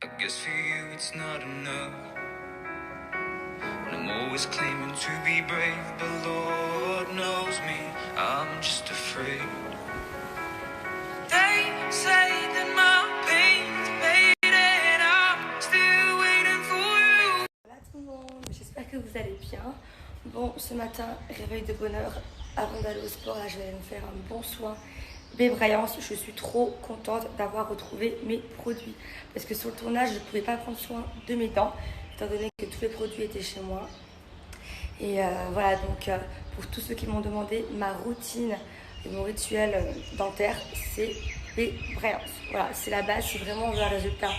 I guess for you it's not enough. And I'm always claiming to be brave, but Lord knows me, I'm just afraid. They say that my pain's faded, I'm still waiting for you. Voilà tout le monde, j'espère que vous allez bien. Bon, ce matin, réveil de bonheur. Avant d'aller au sport, là, je vais aller me faire un bon soin. Bébrayance, je suis trop contente d'avoir retrouvé mes produits. Parce que sur le tournage, je ne pouvais pas prendre soin de mes dents, étant donné que tous les produits étaient chez moi. Et voilà, donc pour tous ceux qui m'ont demandé, ma routine et mon rituel dentaire, c'est Bébrayance. Voilà, c'est la base, si vraiment on veut un résultat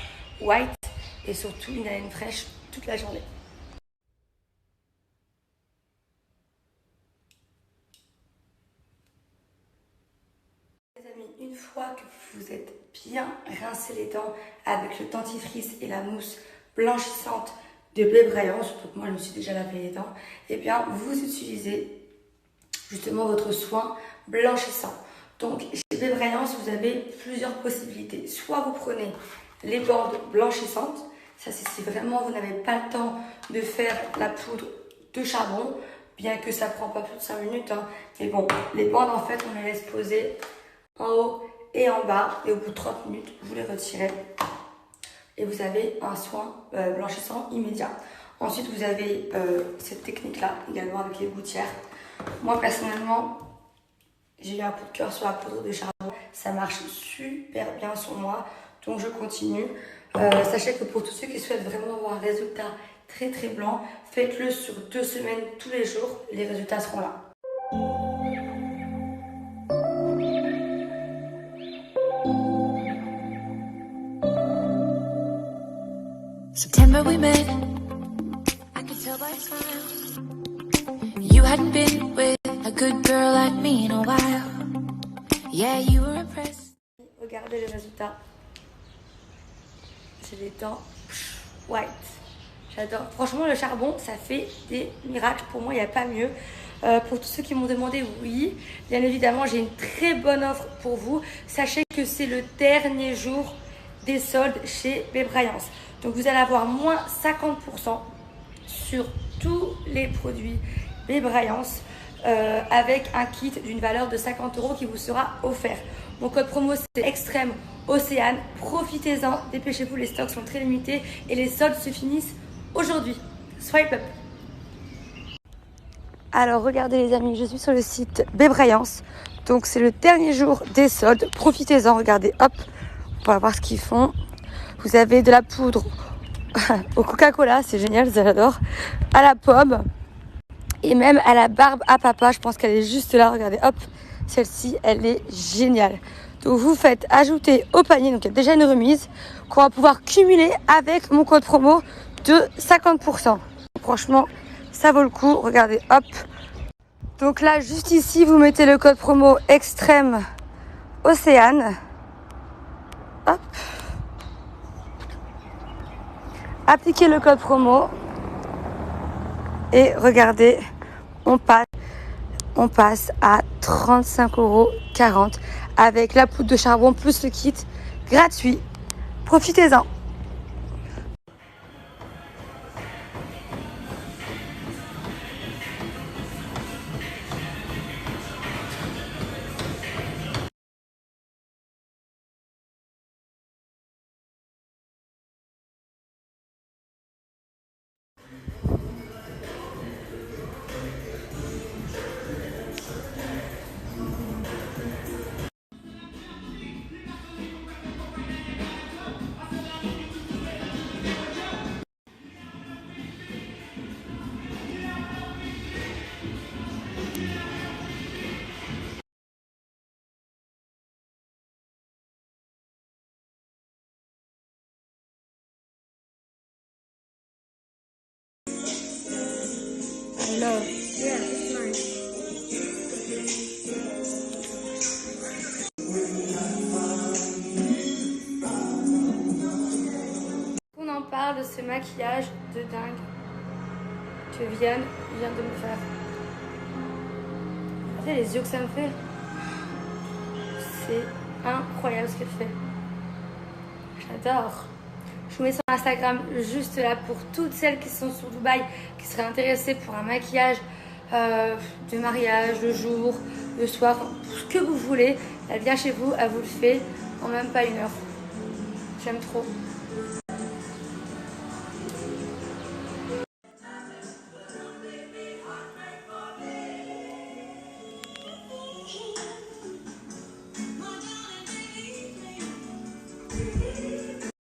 white et surtout une haleine fraîche toute la journée. Les amis, une fois que vous êtes bien rincé les dents avec le dentifrice et la mousse blanchissante de Bébrayance, donc moi je me suis déjà lavé les dents, et bien vous utilisez justement votre soin blanchissant. Donc chez Bébrayance, vous avez plusieurs possibilités. Soit vous prenez les bandes blanchissantes, ça c'est si vraiment vous n'avez pas le temps de faire la poudre de charbon, bien que ça prend pas plus de 5 minutes, hein. Mais bon, les bandes en fait on les laisse poser en haut et en bas, et au bout de 30 minutes, vous les retirez et vous avez un soin blanchissant immédiat. Ensuite, vous avez cette technique-là, également avec les gouttières. Moi, personnellement, j'ai eu un coup de cœur sur la poudre de charbon. Ça marche super bien sur moi, donc je continue. Sachez que pour tous ceux qui souhaitent vraiment avoir un résultat très très blanc, faites-le sur 2 semaines, tous les jours. Les résultats seront là. September we met, I could tell by your smile. You hadn't been with a good girl like me in a while. Yeah, you were impressed. Regardez les résultats. J'ai les dents white. J'adore. Franchement, le charbon, ça fait des miracles. Pour moi, il n'y a pas mieux. Pour tous ceux qui m'ont demandé, oui, bien évidemment, j'ai une très bonne offre pour vous. Sachez que c'est le dernier jour des soldes chez Bébrayance. Donc vous allez avoir moins 50% sur tous les produits Bébrayance avec un kit d'une valeur de 50 € qui vous sera offert. Mon code promo c'est Extrême Océane. Profitez-en, dépêchez-vous, les stocks sont très limités et les soldes se finissent aujourd'hui. Swipe up. Alors regardez les amis, je suis sur le site Bébrayance. Donc c'est le dernier jour des soldes. Profitez-en, regardez, hop, on va voir ce qu'ils font. Vous avez de la poudre au Coca-Cola, c'est génial, j'adore. À la pomme et même à la barbe à papa. Je pense qu'elle est juste là, regardez, hop. Celle-ci, elle est géniale. Donc vous faites ajouter au panier, donc il y a déjà une remise qu'on va pouvoir cumuler avec mon code promo de 50%. Franchement, ça vaut le coup, regardez, hop. Donc là, juste ici, vous mettez le code promo Extrême Océane. Hop. Appliquez le code promo et regardez, on passe à 35,40 € avec la poudre de charbon plus le kit gratuit. Profitez-en. No. Yeah, it's nice. On en parle de ce maquillage de dingue que Vianne vient de me faire. Regardez les yeux que ça me fait. C'est incroyable ce qu'elle fait. J'adore. Je vous mets sur Instagram juste là pour toutes celles qui sont sur Dubaï, qui seraient intéressées pour un maquillage de mariage, de jour, de soir, pour ce que vous voulez. Elle vient chez vous, elle vous le fait en même pas 1 heure. J'aime trop.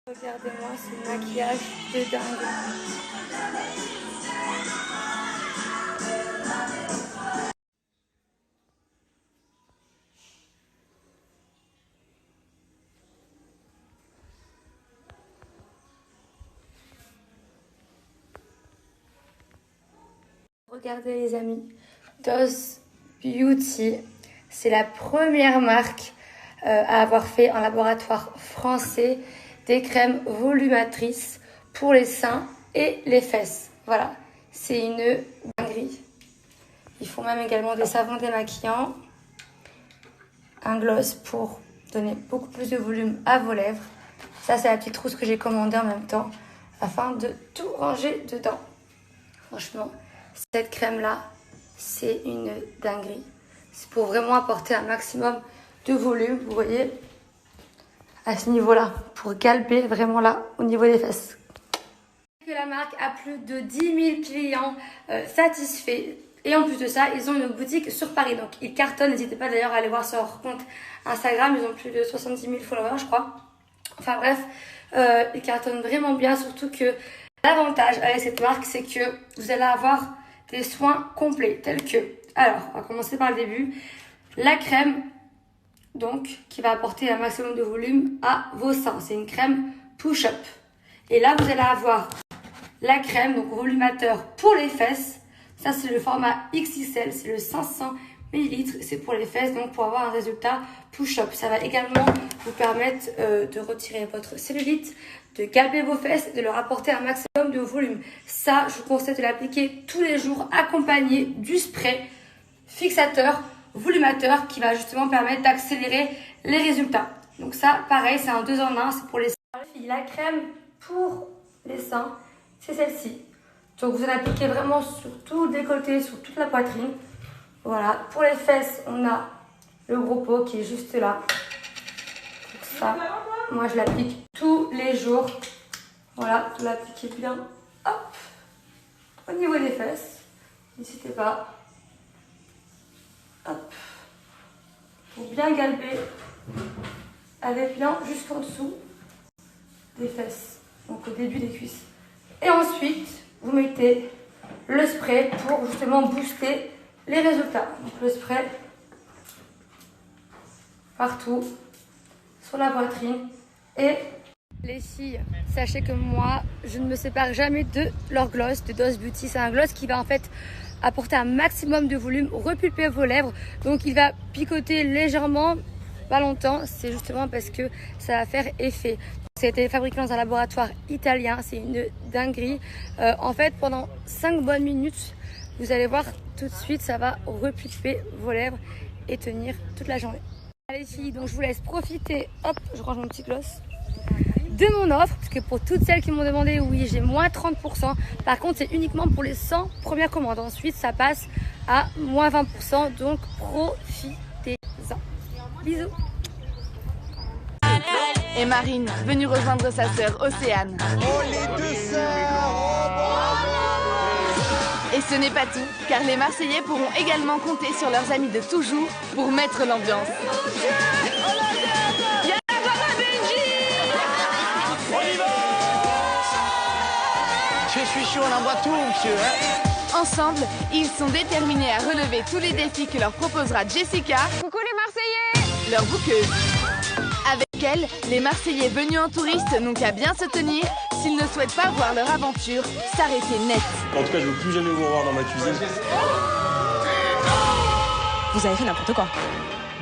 Regardez-moi ce maquillage de dingue. Regardez les amis, DOS Beauty, c'est la première marque à avoir fait un laboratoire français des crèmes volumatrices pour les seins et les fesses. Voilà, c'est une dinguerie. Ils font même également des savons démaquillants, un gloss pour donner beaucoup plus de volume à vos lèvres. Ça, c'est la petite trousse que j'ai commandée en même temps afin de tout ranger dedans. Franchement, cette crème-là, c'est une dinguerie. C'est pour vraiment apporter un maximum de volume, vous voyez, à ce niveau-là, pour galber vraiment là, au niveau des fesses. Que la marque a plus de 10 000 clients satisfaits. Et en plus de ça, ils ont une boutique sur Paris. Donc, ils cartonnent. N'hésitez pas d'ailleurs à aller voir sur leur compte Instagram. Ils ont plus de 70 000 followers, je crois. Enfin bref, ils cartonnent vraiment bien. Surtout que l'avantage avec cette marque, c'est que vous allez avoir des soins complets. Tels que, alors, on va commencer par le début. La crème, donc, qui va apporter un maximum de volume à vos seins. C'est une crème push-up. Et là, vous allez avoir la crème, donc volumateur pour les fesses. Ça, c'est le format XXL, c'est le 500 ml. C'est pour les fesses, donc pour avoir un résultat push-up. Ça va également vous permettre de retirer votre cellulite, de galber vos fesses, de leur apporter un maximum de volume. Ça, je vous conseille de l'appliquer tous les jours, accompagné du spray fixateur, volumateur, qui va justement permettre d'accélérer les résultats. Donc ça, pareil, c'est un 2 en 1, c'est pour les seins. La crème pour les seins, c'est celle-ci. Donc vous en appliquez vraiment sur tout le décolleté, sur toute la poitrine. Voilà. Pour les fesses, on a le gros pot qui est juste là. Donc ça, moi je l'applique tous les jours. Voilà, vous l'appliquez bien. Hop, au niveau des fesses. N'hésitez pas. Hop. Pour bien galber. Avec bien jusqu'en dessous des fesses. Donc au début des cuisses. Et ensuite, vous mettez le spray pour justement booster les résultats. Donc le spray partout, sur la poitrine. Et les filles, sachez que moi, je ne me sépare jamais de leur gloss, de DOS Beauty. C'est un gloss qui va en fait apporter un maximum de volume, repulper vos lèvres. Donc il va picoter légèrement, pas longtemps. C'est justement parce que ça va faire effet. Ça a été fabriqué dans un laboratoire italien, c'est une dinguerie. En fait, pendant 5 bonnes minutes, vous allez voir tout de suite, ça va repulper vos lèvres et tenir toute la journée. Allez filles, donc je vous laisse profiter, hop, je range mon petit gloss, de mon offre, parce que pour toutes celles qui m'ont demandé, oui, j'ai moins 30%. Par contre, c'est uniquement pour les 100 premières commandes. Ensuite, ça passe à moins 20%, donc profitez-en. Bisous. Et Marine, venue rejoindre sa sœur Océane. Oh les deux sœurs! Et ce n'est pas tout, car les Marseillais pourront également compter sur leurs amis de toujours pour mettre l'ambiance. Je suis chaud, on envoie tout, monsieur. Hein? Ensemble, ils sont déterminés à relever tous les défis que leur proposera Jessica. Coucou les Marseillais! Leur bouqueuse. Avec elle, les Marseillais venus en touriste n'ont qu'à bien se tenir s'ils ne souhaitent pas voir leur aventure s'arrêter net. En tout cas, je ne veux plus jamais vous revoir dans ma cuisine. Vous avez fait n'importe quoi.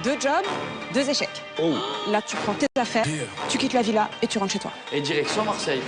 2 jobs, 2 échecs. Oh. Là, tu prends tes affaires, tu quittes la villa et tu rentres chez toi. Et direction Marseille.